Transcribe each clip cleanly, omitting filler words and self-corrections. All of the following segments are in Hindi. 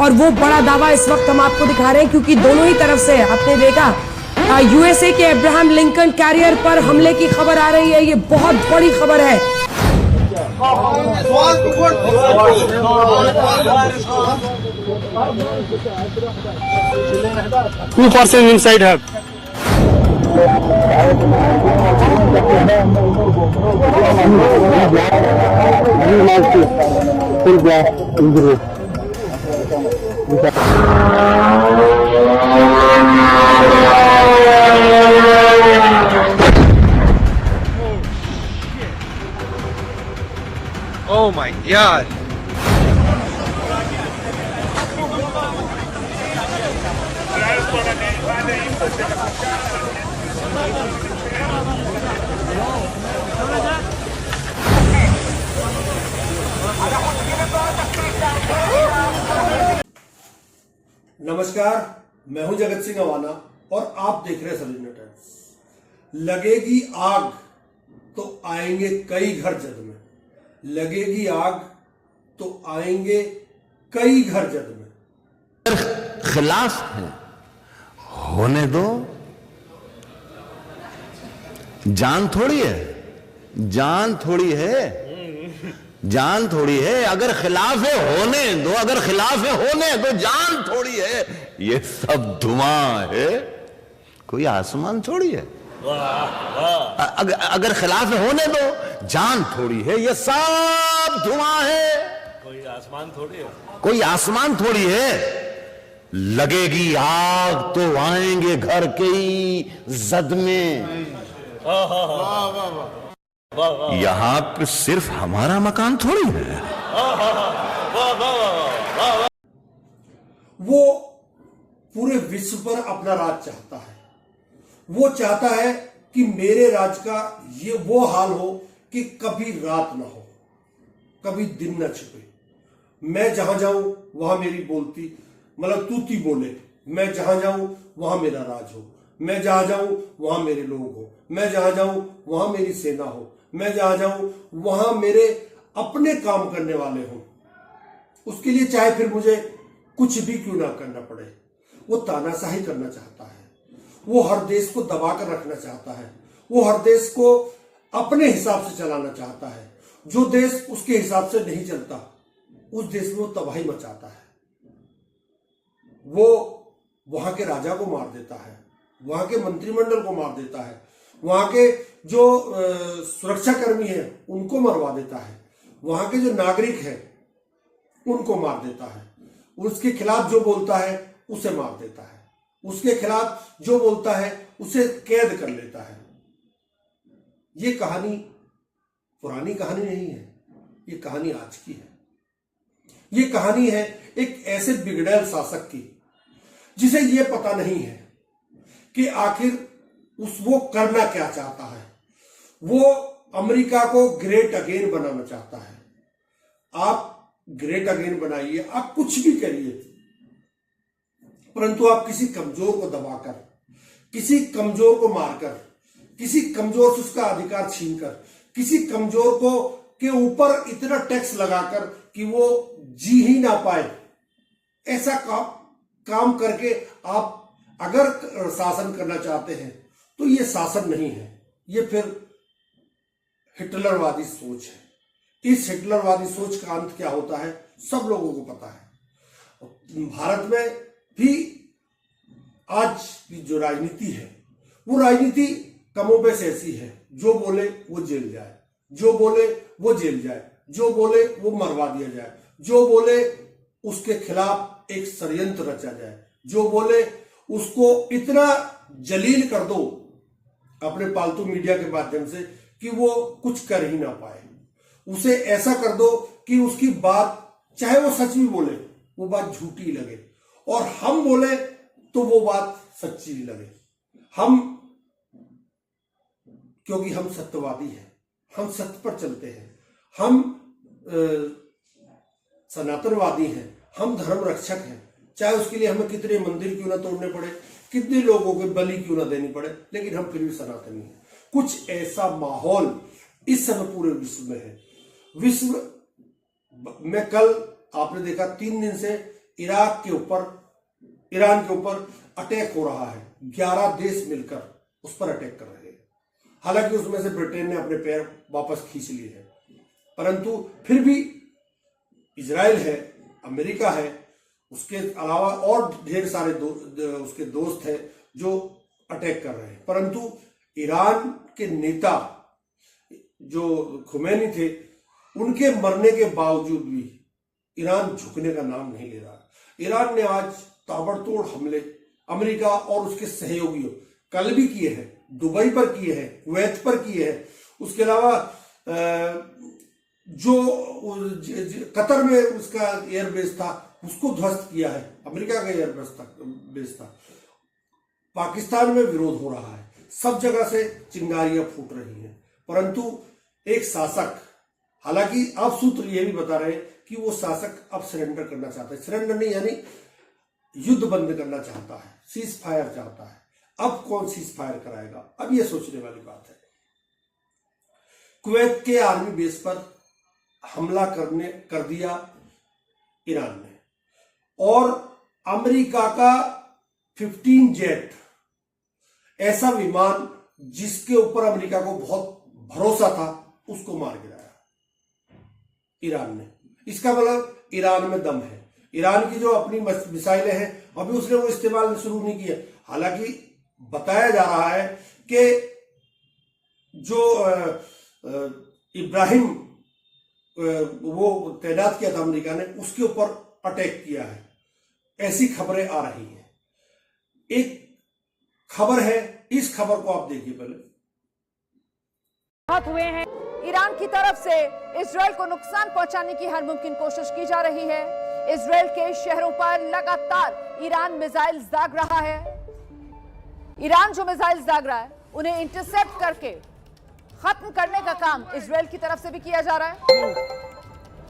और वो बड़ा दावा इस वक्त हम आपको दिखा रहे हैं, क्योंकि दोनों ही तरफ से आपने देखा यूएसए के अब्राहम लिंकन कैरियर पर हमले की खबर आ रही है। ये बहुत बड़ी खबर है। Two persons inside have. Oh my God. नमस्कार, मैं हूं जगत सिंह अवाना और आप देख रहे हैं सलीना टाइम्स। लगेगी आग तो आएंगे कई घर जद में, लगेगी आग तो आएंगे कई घर जद में। खिलाफ है होने दो, जान थोड़ी है, जान थोड़ी है, जान थोड़ी है। अगर खिलाफ है होने दो, अगर खिलाफ है होने दो, जान थोड़ी है। ये सब धुआं है, कोई आसमान थोड़ी है। अगर खिलाफ है होने दो, जान थोड़ी है। ये सब धुआं है, कोई आसमान थोड़ी है, कोई आसमान थोड़ी है। लगेगी आग तो आएंगे घर के ही जद में। यहां पे सिर्फ हमारा मकान थोड़ी है। वो पूरे विश्व पर अपना राज चाहता है। वो चाहता है कि मेरे राज का ये वो हाल हो कि कभी रात ना हो, कभी दिन ना छिपे। मैं जहां जाऊं वहां मेरी बोलती मतलब तूती बोले। मैं जहां जाऊं वहां मेरा राज हो। मैं जहां जाऊं वहां मेरे लोग हो। मैं जहां जाऊं वहां मेरी सेना हो। मैं जहां जाऊं वहां मेरे अपने काम करने वाले हों। उसके लिए चाहे फिर मुझे कुछ भी क्यों ना करना पड़े। वो तानाशाही करना चाहता है। वो हर देश को दबाकर रखना चाहता है। वो हर देश को अपने हिसाब से चलाना चाहता है। जो देश उसके हिसाब से नहीं चलता, उस देश में वो तबाही मचाता है। वो वहां के राजा को मार देता है, वहां के मंत्रिमंडल को मार देता है, वहां के जो सुरक्षा कर्मी हैं उनको मरवा देता है, वहां के जो नागरिक हैं उनको मार देता है। उसके खिलाफ जो बोलता है उसे मार देता है। उसके खिलाफ जो बोलता है उसे कैद कर लेता है। ये कहानी पुरानी कहानी नहीं है, ये कहानी आज की है। ये कहानी है एक ऐसे बिगड़ैल शासक की जिसे ये पता नहीं है कि आखिर वो करना क्या चाहता है। वो अमेरिका को ग्रेट अगेन बनाना चाहता है। आप ग्रेट अगेन बनाइए, आप कुछ भी करिए, परंतु आप किसी कमजोर को दबाकर, किसी कमजोर को मारकर, किसी कमजोर से उसका अधिकार छीनकर, किसी कमजोर को के ऊपर इतना टैक्स लगाकर कि वो जी ही ना पाए, ऐसा काम करके आप अगर शासन करना चाहते हैं तो ये शासन नहीं है, ये फिर हिटलरवादी सोच है। इस हिटलरवादी सोच का अंत क्या होता है सब लोगों को पता है। भारत में भी आज की जो राजनीति है वो राजनीति कमोबेश ऐसी है, जो बोले वो जेल जाए, जो बोले वो जेल जाए, जो बोले वो मरवा दिया जाए, जो बोले उसके खिलाफ एक षड्यंत्र रचा जाए, जो बोले उसको इतना जलील कर दो अपने पालतू मीडिया के माध्यम से कि वो कुछ कर ही ना पाए। उसे ऐसा कर दो कि उसकी बात चाहे वो सच भी बोले वो बात झूठी लगे, और हम बोले तो वो बात सच्ची लगे। हम क्योंकि हम सत्यवादी हैं, हम सत्य पर चलते हैं, हम सनातनवादी हैं, हम धर्म रक्षक हैं। चाहे उसके लिए हमें कितने मंदिर क्यों ना तोड़ने पड़े, कितने लोगों के बलि क्यों ना देनी पड़े, लेकिन हम फिर भी सनातनी हैं। कुछ ऐसा माहौल इस समय पूरे विश्व में है। विश्व में कल आपने देखा 3 दिन से ईरान के ऊपर अटैक हो रहा है। 11 देश मिलकर उस पर अटैक कर रहे हैं। हालांकि उसमें से ब्रिटेन ने अपने पैर वापस खींच लिए हैं, परंतु फिर भी इजराइल है, अमेरिका है, उसके अलावा और ढेर सारे उसके दोस्त हैं जो अटैक कर रहे हैं। परंतु ईरान के नेता जो खुमैनी थे, उनके मरने के बावजूद भी ईरान झुकने का नाम नहीं ले रहा। ईरान ने आज ताबड़तोड़ हमले अमेरिका और उसके सहयोगियों कल भी किए हैं, दुबई पर किए हैं, कुवैत पर किए हैं। उसके अलावा जो कतर में उसका एयरबेस था उसको ध्वस्त किया है, अमेरिका का एयरबेस था। पाकिस्तान में विरोध हो रहा है, सब जगह से चिंगारियां फूट रही हैं, परंतु एक शासक, हालांकि अब सूत्र ये भी बता रहे हैं कि वो शासक अब सरेंडर करना चाहता है। सरेंडर नहीं, यानी युद्ध बंद करना चाहता है, सीज फायर चाहता है। अब कौन सीज फायर कराएगा, अब ये सोचने वाली बात है। कुवैत के आर्मी बेस पर हमला कर दिया ईरान ने, और अमेरिका का 15 जेट, ऐसा विमान जिसके ऊपर अमेरिका को बहुत भरोसा था, उसको मार गिराया ईरान ने। इसका मतलब ईरान में दम है। ईरान की जो अपनी मिसाइलें हैं अभी उसने वो इस्तेमाल शुरू नहीं किया। हालांकि बताया जा रहा है कि जो इब्राहिम वो तैनात किया था अमेरिका ने, उसके ऊपर अटैक किया है, ऐसी खबरें आ रही हैं। एक खबर है, इस खबर को आप देखिए पहले। हुए हैं ईरान की तरफ से इजराइल को नुकसान पहुंचाने की हर मुमकिन कोशिश की जा रही है। इजराइल के शहरों पर लगातार ईरान मिसाइल दाग रहा है। ईरान जो मिसाइल दाग रहा है उन्हें इंटरसेप्ट करके खत्म करने का काम इजराइल की तरफ से भी किया जा रहा है।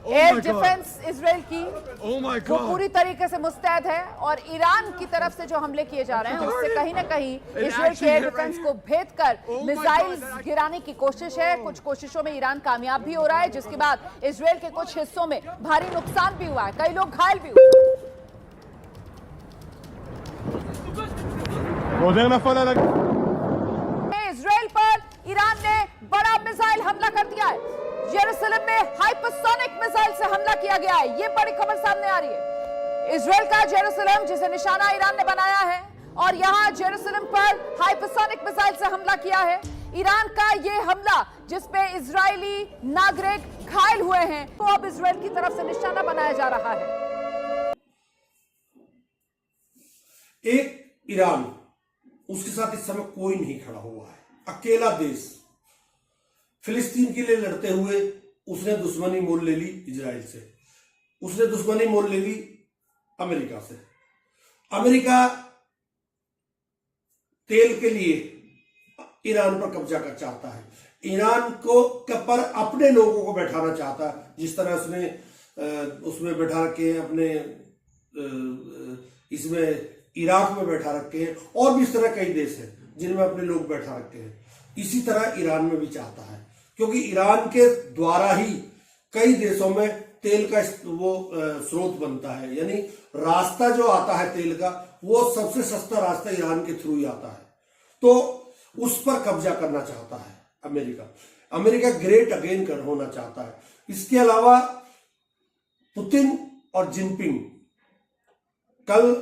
एयर डिफेंस इजराइल की वो पूरी तरीके से मुस्तैद है, और ईरान की तरफ से जो हमले किए जा रहे हैं उससे कहीं ना कहीं इजराइल के एयर डिफेंस को भेद कर मिसाइल गिराने की कोशिश है। कुछ कोशिशों में ईरान कामयाब भी हो रहा है, जिसके बाद इजराइल के कुछ हिस्सों में भारी नुकसान भी हुआ है, कई लोग घायल भी हुए। इजराइल पर ईरान ने बड़ा मिसाइल हमला कर दिया है। जेरूसलम में हाइपरसोनिक मिसाइल से हमला किया गया है, ये बड़ी खबर सामने आ रही है। इजराइल का जेरूसलम जिसे निशाना ईरान ने बनाया है, और यहां जेरूसलम पर हाइपरसोनिक मिसाइल से हमला किया है। ईरान का ये हमला जिसपे इजरायली नागरिक घायल हुए हैं, तो अब इजराइल की तरफ से निशाना बनाया जा रहा है। एक ईरान, उसके साथ इस समय कोई नहीं खड़ा हुआ है, अकेला देश फिलिस्तीन के लिए लड़ते हुए उसने दुश्मनी मोल ले ली इजराइल से, उसने दुश्मनी मोल ले ली अमेरिका से। अमेरिका तेल के लिए ईरान पर कब्जा कर चाहता है, ईरान को पर अपने लोगों को बैठाना चाहता है, जिस तरह उसमें बैठा रखे हैं अपने इसमें इराक में बैठा रखे हैं, और भी इस तरह कई देश हैं जिनमें अपने लोग बैठा रखे हैं। इसी तरह ईरान में भी चाहता है, क्योंकि ईरान के द्वारा ही कई देशों में तेल का वो स्रोत बनता है, यानी रास्ता जो आता है तेल का, वो सबसे सस्ता रास्ता ईरान के थ्रू ही आता है। तो उस पर कब्जा करना चाहता है अमेरिका ग्रेट अगेन होना चाहता है। इसके अलावा पुतिन और जिनपिंग कल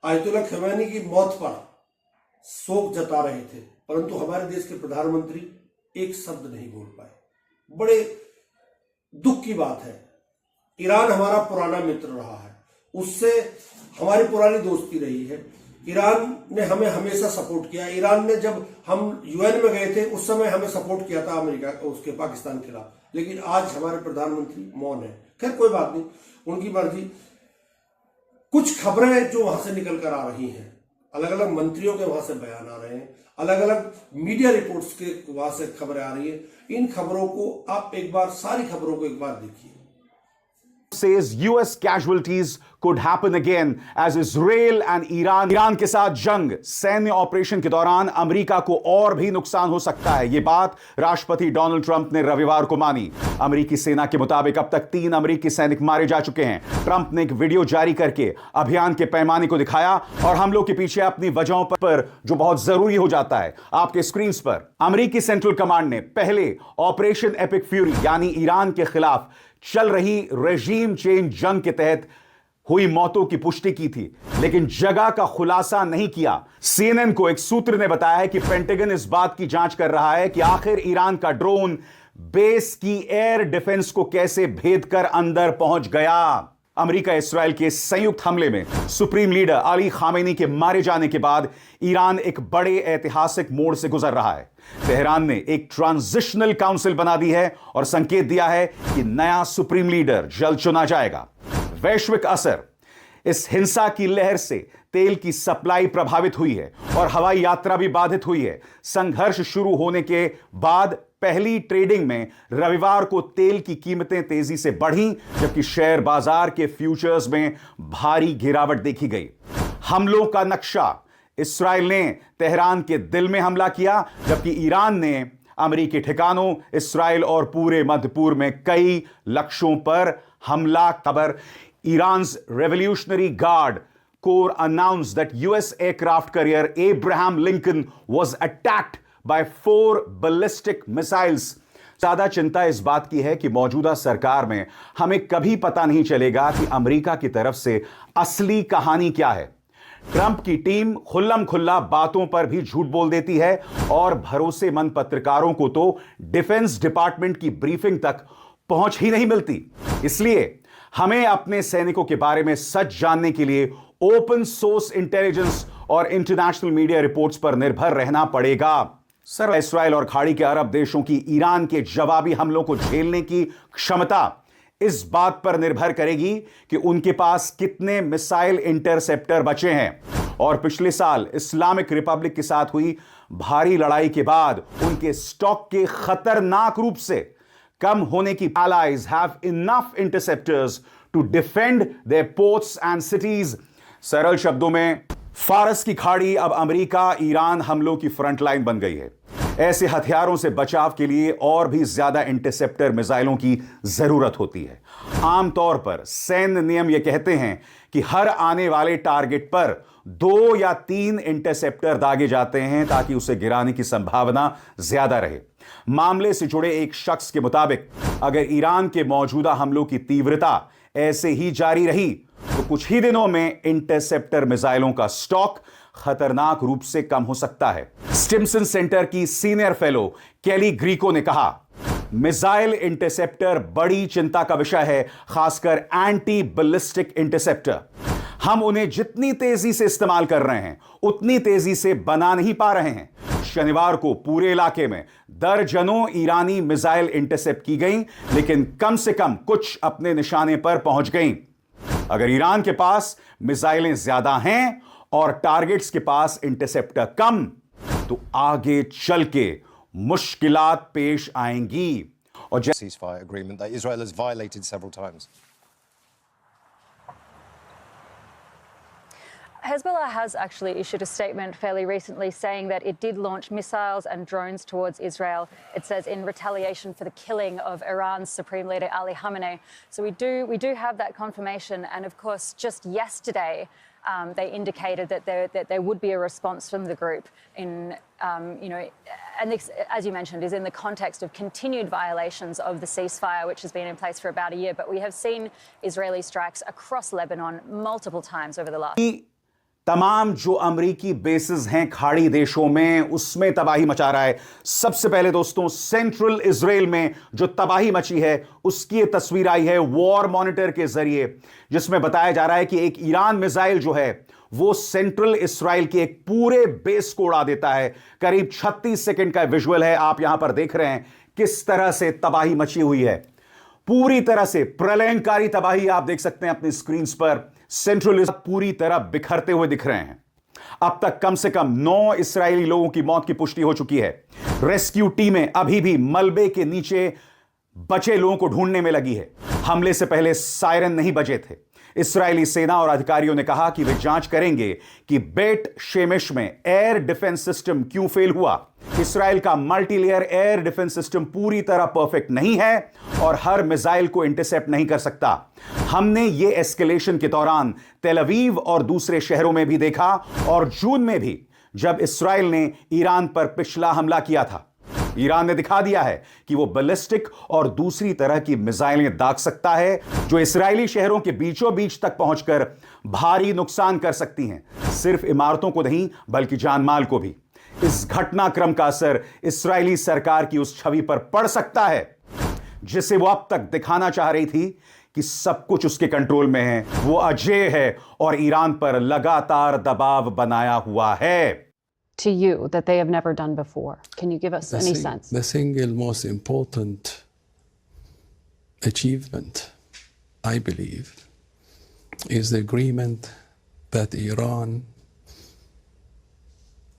आयतुल्लाह खमैनी की मौत पर शोक जता रहे थे, परंतु हमारे देश के प्रधानमंत्री एक शब्द नहीं बोल पाए। बड़े दुख की बात है। ईरान हमारा पुराना मित्र रहा है, उससे हमारी पुरानी दोस्ती रही है। ईरान ने हमें हमेशा सपोर्ट किया। ईरान ने जब हम यूएन में गए थे उस समय हमें सपोर्ट किया था अमेरिका उसके पाकिस्तान के खिलाफ, लेकिन आज हमारे प्रधानमंत्री मौन है। खैर कोई बात नहीं, उनकी मर्जी। कुछ खबरें जो वहां से निकल कर आ रही हैं, अलग अलग मंत्रियों के वहां से बयान आ रहे हैं, अलग अलग मीडिया रिपोर्ट्स के वहां से खबरें आ रही है। इन खबरों को आप एक बार, सारी खबरों को एक बार देखिए। says US casualties could happen again as Israel and Iran के साथ जंग सैन्य ऑपरेशन के दौरान अमेरिका को और भी नुकसान हो सकता है। यह बात राष्ट्रपति डोनाल्ड ट्रंप ने रविवार को मानी। अमेरिकी सेना के मुताबिक अब तक 3 अमेरिकी सैनिक मारे जा चुके हैं। ट्रंप ने एक वीडियो जारी करके अभियान के पैमाने को दिखाया और हमलों के पीछे अपनी वजहों पर जो बहुत जरूरी हो जाता है आपके स्क्रीन पर। अमेरिकी सेंट्रल कमांड ने पहले ऑपरेशन एपिक फ्यूरी यानी ईरान के खिलाफ चल रही रेजीम चेंज जंग के तहत हुई मौतों की पुष्टि की थी, लेकिन जगह का खुलासा नहीं किया। CNN को एक सूत्र ने बताया है कि पेंटागन इस बात की जांच कर रहा है कि आखिर ईरान का ड्रोन बेस की एयर डिफेंस को कैसे भेद कर अंदर पहुंच गया। अमेरिका इस्राएल के संयुक्त हमले में सुप्रीम लीडर अली खामेनी के मारे जाने के बाद ईरान एक बड़े ऐतिहासिक मोड़ से गुजर रहा है। तेहरान ने एक ट्रांजिशनल काउंसिल बना दी है और संकेत दिया है कि नया सुप्रीम लीडर जल्द चुना जाएगा। वैश्विक असर, इस हिंसा की लहर से तेल की सप्लाई प्रभावित हुई है और हवाई यात्रा भी बाधित हुई है। संघर्ष शुरू होने के बाद पहली ट्रेडिंग में रविवार को तेल की कीमतें तेजी से बढ़ीं, जबकि शेयर बाजार के फ्यूचर्स में भारी गिरावट देखी गई। हमलों का नक्शा, इस्राएल ने तेहरान के दिल में हमला किया, जबकि ईरान ने अमेरिकी ठिकानों, इस्राएल और पूरे मध्य पूर्व में कई लक्ष्यों पर हमला। खबर, Iran's Revolutionary Guard Corps announced that US aircraft carrier Abraham Lincoln was attacked by 4 ballistic missiles. ज्यादा चिंता इस बात की है कि मौजूदा सरकार में हमें कभी पता नहीं चलेगा कि अमेरिका की तरफ से असली कहानी क्या है। ट्रंप की टीम खुल्लम खुल्ला बातों पर भी झूठ बोल देती है और भरोसेमंद पत्रकारों को तो डिफेंस डिपार्टमेंट की ब्रीफिंग तक पहुंच ही नहीं मिलती। इसलिए हमें अपने सैनिकों के बारे में सच जानने के लिए ओपन सोर्स इंटेलिजेंस और इंटरनेशनल मीडिया रिपोर्ट्स पर निर्भर रहना पड़ेगा। सर, इस्राएल और खाड़ी के अरब देशों की ईरान के जवाबी हमलों को झेलने की क्षमता इस बात पर निर्भर करेगी कि उनके पास कितने मिसाइल इंटरसेप्टर बचे हैं। और पिछले साल इस्लामिक रिपब्लिक के साथ हुई भारी लड़ाई के बाद उनके स्टॉक के खतरनाक रूप से कम होने की allies have enough interceptors to defend their ports and cities। सरल शब्दों में फारस की खाड़ी अब अमेरिका ईरान हमलों की फ्रंट लाइन बन गई है। ऐसे हथियारों से बचाव के लिए और भी ज्यादा इंटरसेप्टर मिसाइलों की जरूरत होती है। आमतौर पर सैन्य नियम यह कहते हैं कि हर आने वाले टारगेट पर 2 या 3 इंटरसेप्टर दागे जाते हैं ताकि उसे गिराने की संभावना ज्यादा रहे। मामले से जुड़े एक शख्स के मुताबिक अगर ईरान के मौजूदा हमलों की तीव्रता ऐसे ही जारी रही तो कुछ ही दिनों में इंटरसेप्टर मिसाइलों का स्टॉक खतरनाक रूप से कम हो सकता है। स्टिम्सन सेंटर की सीनियर फेलो केली ग्रीको ने कहा, मिसाइल इंटरसेप्टर बड़ी चिंता का विषय है, खासकर एंटी बैलिस्टिक इंटरसेप्टर। हम उन्हें जितनी तेजी से इस्तेमाल कर रहे हैं उतनी तेजी से बना नहीं पा रहे हैं। शनिवार को पूरे इलाके में दर्जनों ईरानी मिसाइल इंटरसेप्ट की गईं, लेकिन कम से कम कुछ अपने निशाने पर पहुंच गईं। अगर ईरान के पास मिसाइलें ज्यादा हैं और टारगेट्स के पास इंटरसेप्टर कम, तो आगे चल के मुश्किलात पेश आएंगी। और ceasefire agreement that Israel has violated several times. Hezbollah has actually issued a statement fairly recently saying that it did launch missiles and drones towards Israel. It says in retaliation for the killing of Iran's Supreme Leader Ali Khamenei. So we do have that confirmation, and of course, just yesterday they indicated that there would be a response from the group in, and this, as you mentioned, is in the context of continued violations of the ceasefire, which has been in place for about a year. But we have seen Israeli strikes across Lebanon multiple times over the last. तमाम जो अमेरिकी बेसिस हैं खाड़ी देशों में, उसमें तबाही मचा रहा है। सबसे पहले दोस्तों, सेंट्रल इजराइल में जो तबाही मची है उसकी तस्वीर आई है वॉर मॉनिटर के जरिए, जिसमें बताया जा रहा है कि एक ईरान मिसाइल जो है वो सेंट्रल इजराइल के एक पूरे बेस को उड़ा देता है। करीब 36 सेकंड का विजुअल है, आप यहां पर देख रहे हैं किस तरह से तबाही मची हुई है। पूरी तरह से प्रलयंकारी तबाही आप देख सकते हैं अपनी स्क्रीन पर। सेंट्रल पूरी तरह बिखरते हुए दिख रहे हैं। अब तक कम से कम 9 इस्राएली लोगों की मौत की पुष्टि हो चुकी है। रेस्क्यू टीमें अभी भी मलबे के नीचे बचे लोगों को ढूंढने में लगी है। हमले से पहले सायरन नहीं बजे थे। इस्राएली सेना और अधिकारियों ने कहा कि वे जांच करेंगे कि बेट शेमिश में एयर डिफेंस सिस्टम क्यों फेल हुआ। इस्राएल का मल्टीलेयर एयर डिफेंस सिस्टम पूरी तरह परफेक्ट नहीं है और हर मिसाइल को इंटरसेप्ट नहीं कर सकता। हमने ये एस्केलेशन के दौरान तेल अवीव और दूसरे शहरों में भी देखा और जून में भी, जब इस्राएल ने ईरान पर पिछला हमला किया था। ईरान ने दिखा दिया है कि वो बैलिस्टिक और दूसरी तरह की मिसाइलें दाग सकता है जो इस्राएली शहरों के बीचों बीच तक पहुंचकर भारी नुकसान कर सकती हैं। सिर्फ इमारतों को नहीं बल्कि जानमाल को भी। इस घटनाक्रम का असर इस्राएली सरकार की उस छवि पर पड़ सकता है जिसे वो अब तक दिखाना चाह रही थी कि सब कुछ उसके कंट्रोल में है, वो अजेय है और ईरान पर लगातार दबाव बनाया हुआ है। To you that they have never done before? Can you give us any sense? The single most important achievement, I believe, is the agreement that Iran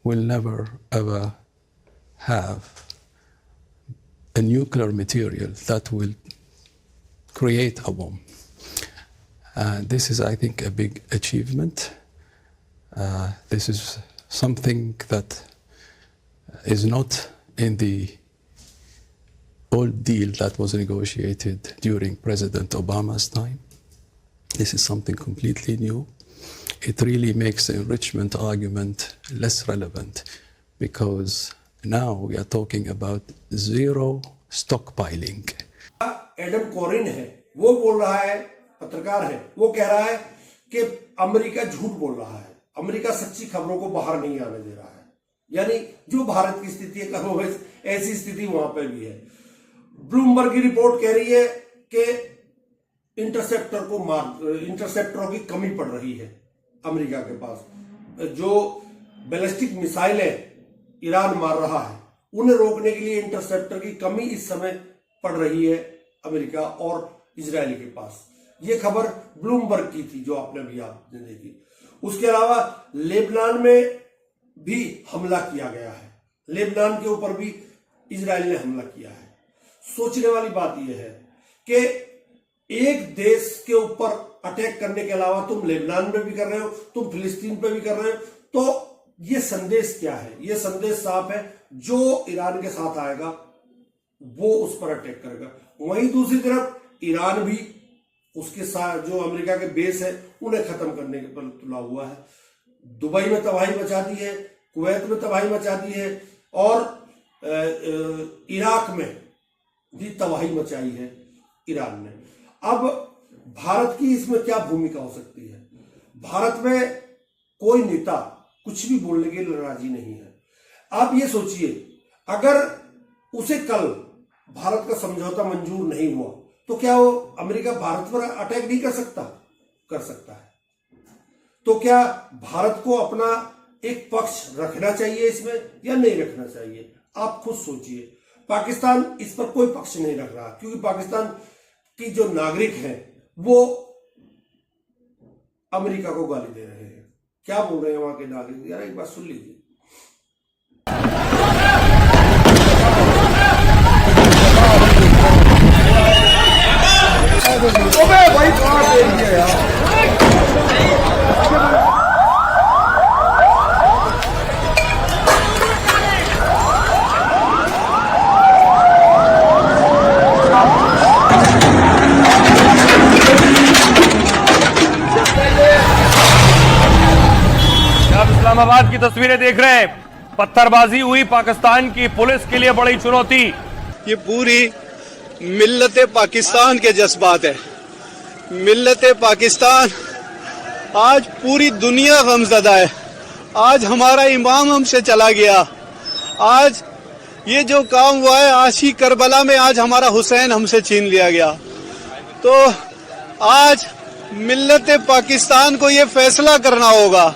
will never ever have a nuclear material that will create a bomb. This is, I think, a big achievement. This is something that is not in the old deal that was negotiated during President Obama's time. This is something completely new. It really makes the enrichment argument less relevant because now we are talking about zero stockpiling. Adam Corrin है, वो बोल रहा है, पत्रकार है, वो कह रहा है कि अमेरिका झूठ बोल रहा है, अमेरिका सच्ची खबरों को बाहर नहीं आने दे रहा है। यानी जो भारत की स्थिति है ऐसी स्थिति वहां पर भी है। ब्लूमबर्ग की रिपोर्ट कह रही है कि इंटरसेप्टरों की कमी पड़ रही है अमेरिका के पास। जो बैलिस्टिक मिसाइलें ईरान मार रहा है उन्हें रोकने के लिए इंटरसेप्टर की कमी इस समय पड़ रही है अमेरिका और इजराइल के पास। ये खबर ब्लूमबर्ग की थी जो आपने देखी। उसके अलावा लेबनान में भी हमला किया गया है, लेबनान के ऊपर भी इजराइल ने हमला किया है। सोचने वाली बात यह है कि एक देश के ऊपर अटैक करने के अलावा तुम लेबनान में भी कर रहे हो, तुम फिलिस्तीन पे भी कर रहे हो, तो ये संदेश क्या है? ये संदेश साफ है, जो ईरान के साथ आएगा वो उस पर अटैक करेगा। वहीं दूसरी तरफ ईरान भी उसके साथ जो अमेरिका के बेस है उन्हें खत्म करने के पर तुला हुआ है। दुबई में तबाही मचा दी है, कुवैत में तबाही मचा दी है और इराक में भी तबाही मचाई है ईरान ने। अब भारत की इसमें क्या भूमिका हो सकती है? भारत में कोई नेता कुछ भी बोलने के लिए राजी नहीं है। आप ये सोचिए, अगर उसे कल भारत का समझौता मंजूर नहीं हुआ तो क्या वो अमेरिका भारत पर अटैक नहीं कर सकता? कर सकता है। तो क्या भारत को अपना एक पक्ष रखना चाहिए इसमें या नहीं रखना चाहिए? आप खुद सोचिए। पाकिस्तान इस पर कोई पक्ष नहीं रख रहा क्योंकि पाकिस्तान की जो नागरिक हैं वो अमेरिका को गाली दे रहे हैं। क्या बोल रहे हैं वहां के नागरिक? यार एक बात सुन लीजिए। भाई कहां दे दिया यार? इस्लामाबाद की तस्वीरें देख रहे हैं, पत्थरबाजी हुई पाकिस्तान की पुलिस के लिए बड़ी चुनौती। ये पूरी मिल्लत पाकिस्तान के जज्बात है। मिल्लत पाकिस्तान आज पूरी दुनिया गमज़दा है। आज हमारा इमाम हमसे चला गया। आज ये जो काम हुआ है, आज ही करबला में आज हमारा हुसैन हमसे छीन लिया गया। तो आज मिल्लत पाकिस्तान को ये फैसला करना होगा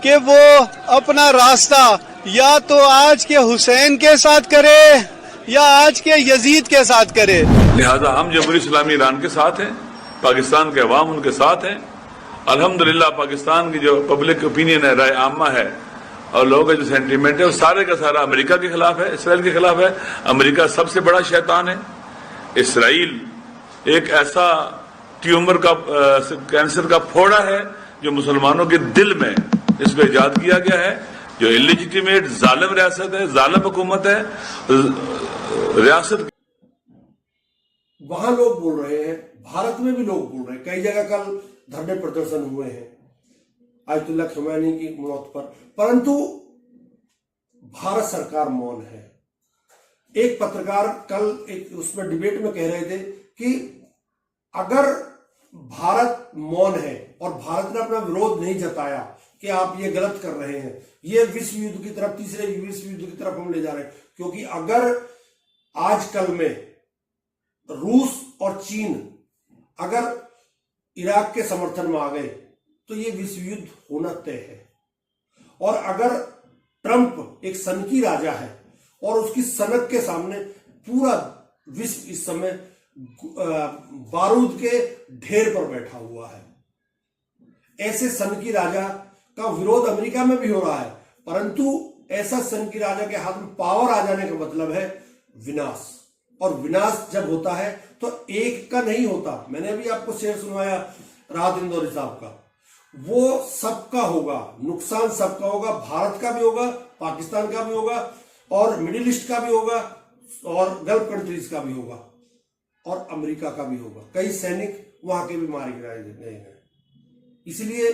कि वो अपना रास्ता या तो आज के हुसैन के साथ करे या आज के यजीद के साथ करे। लिहाजा हम जमहूरियत इस्लामी ईरान के साथ हैं, पाकिस्तान के अवाम उनके साथ हैं। अल्हम्दुलिल्लाह पाकिस्तान की जो पब्लिक ओपिनियन है, राय आमा है और लोगों का जो सेंटीमेंट है वो सारे का सारा अमेरिका के खिलाफ है, इसराइल के खिलाफ है। अमेरिका सबसे बड़ा शैतान है। इसराइल एक ऐसा ट्यूमर का कैंसर का फोड़ा है जो मुसलमानों के दिल में इसको ईजाद किया गया है, जो इलिजिटिमेट जालिम रियासत है, जालिम हुकूमत है। रियासत वहां लोग बोल रहे हैं, भारत में भी लोग बोल रहे हैं, कई जगह कल धरने प्रदर्शन हुए हैं आयतुल्लाह खमैनी की मौत पर, परंतु भारत सरकार मौन है। एक पत्रकार कल एक उसमें डिबेट में कह रहे थे कि अगर भारत मौन है और भारत ने अपना विरोध नहीं जताया कि आप ये गलत कर रहे हैं, ये विश्व युद्ध की तरफ, तीसरे विश्व युद्ध की तरफ हम ले जा रहे हैं, क्योंकि अगर आजकल में रूस और चीन अगर इराक के समर्थन में आ गए तो ये विश्व युद्ध होना तय है। और अगर ट्रंप एक सनकी राजा है और उसकी सनक के सामने पूरा विश्व इस समय बारूद के ढेर पर बैठा हुआ है, ऐसे सनकी राजा का विरोध अमेरिका में भी हो रहा है, परंतु ऐसा सनकी राजा के हाथ में पावर आ जाने का मतलब है विनाश। और विनाश जब होता है तो एक का नहीं होता। मैंने अभी आपको शेर सुनाया राहत इंदौरी साहब का, वो सबका होगा, नुकसान सबका होगा, भारत का भी होगा, पाकिस्तान का भी होगा, और मिडिल ईस्ट का भी होगा, और गल्फ कंट्रीज का भी होगा, और अमेरिका का भी होगा। कई सैनिक वहां के भी मारे गए। इसलिए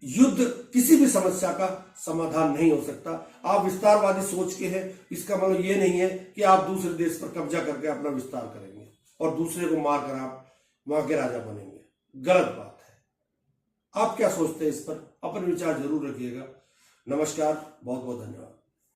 युद्ध किसी भी समस्या का समाधान नहीं हो सकता। आप विस्तारवादी सोच के हैं, इसका मतलब ये नहीं है कि आप दूसरे देश पर कब्जा करके अपना विस्तार करेंगे और दूसरे को मारकर आप वहां के राजा बनेंगे। गलत बात है। आप क्या सोचते हैं इस पर? अपने विचार जरूर रखिएगा। नमस्कार, बहुत बहुत धन्यवाद।